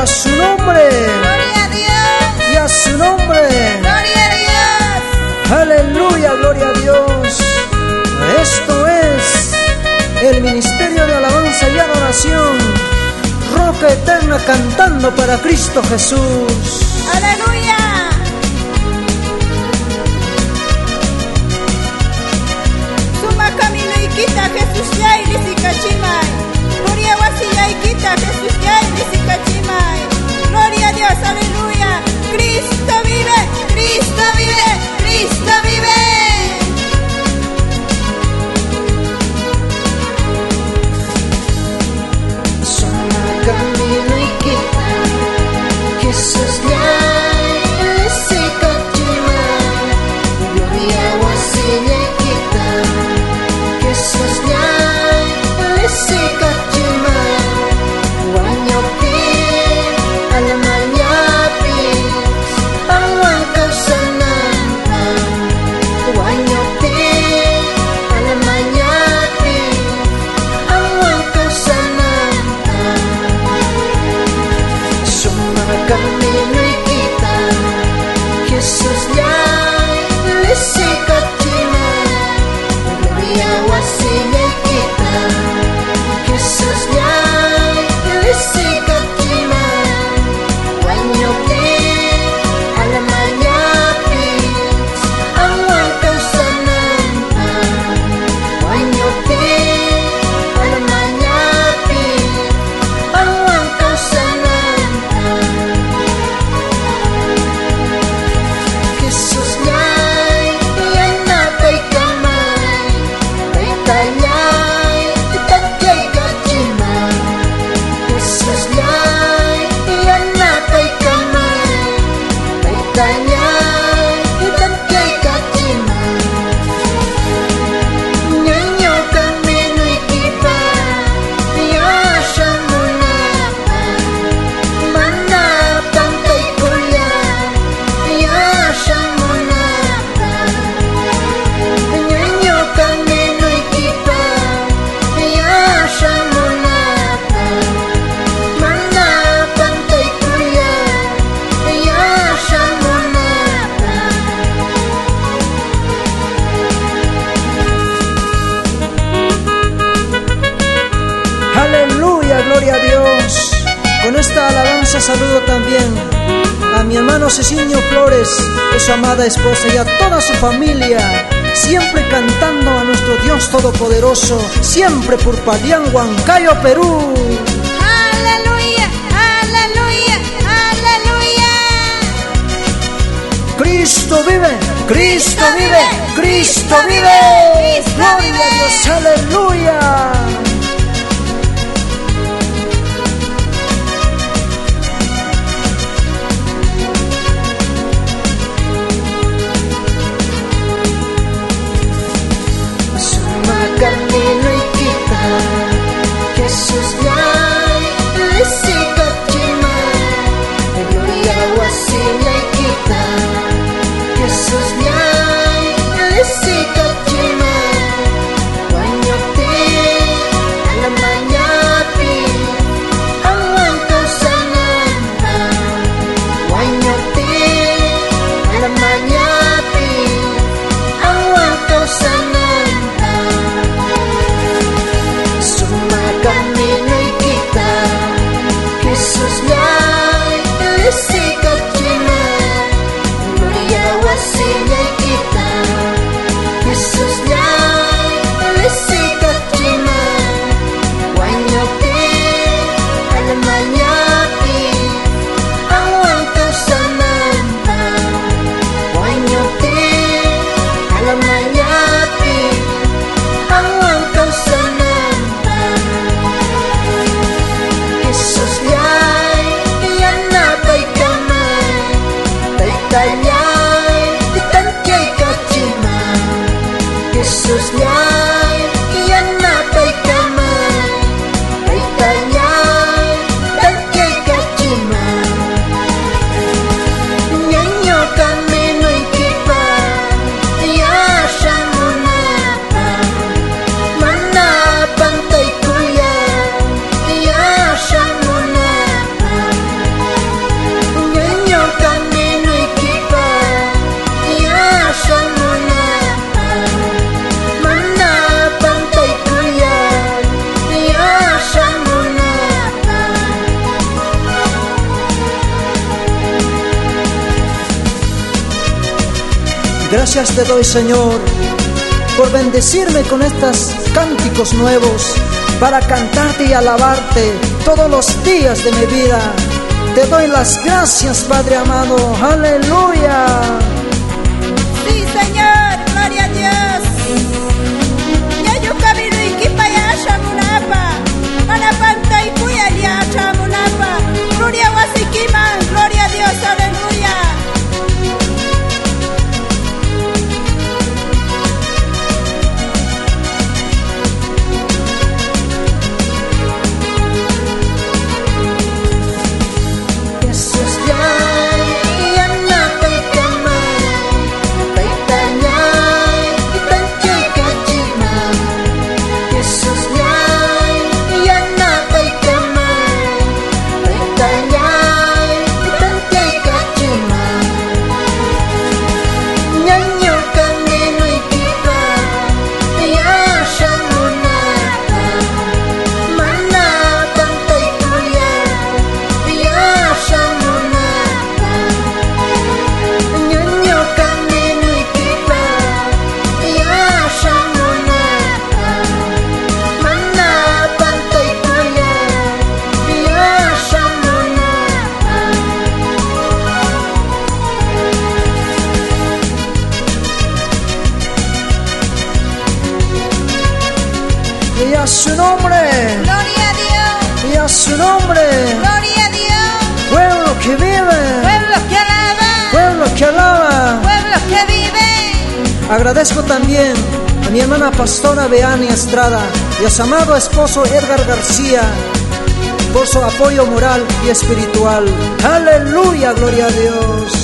su nombre. Gloria a Dios. Y a su nombre. Gloria a Dios. Aleluya, gloria a Dios. Esto es el Ministerio de Alabanza y Adoración, Roca Eterna, cantando para Cristo Jesús. Aleluya. Suma camino y quita Jesús ya y lisicachimay. Gloria wasi y quita Jesús ya y lisicachimay. Gloria a Dios, aleluya. Cristo vive, Cristo vive, Cristo vive. Gloria a Dios. Con esta alabanza saludo también a mi hermano Cecinio Flores, a su amada esposa y a toda su familia, siempre cantando a nuestro Dios Todopoderoso, siempre por Palián, Huancayo, Perú. Aleluya, aleluya, aleluya. Cristo vive, Cristo vive, Cristo vive. Gloria a Dios, aleluya. Camino y kita Jesús nyai lisika cima Gloria wasila kita Jesús nyai lisika cima Banyak gracias te doy, Señor, por bendecirme con estos cánticos nuevos para cantarte y alabarte todos los días de mi vida. Te doy las gracias, Padre amado. Aleluya. Sí, Señor, gloria a Dios. Yayu camino y kipaya shamunapa. Manapanta y kuyalia shamunapa. Gloria wasikima, gloria a Dios, aleluya. Y a su nombre, Gloria a Dios, y a su nombre, gloria a Dios. pueblo que vive, Pueblo que alaba, pueblo que alaba. pueblo que vive. Agradezco también a mi hermana pastora Beani Estrada y a su amado esposo Edgar García por su apoyo moral y espiritual. Aleluya, gloria a Dios.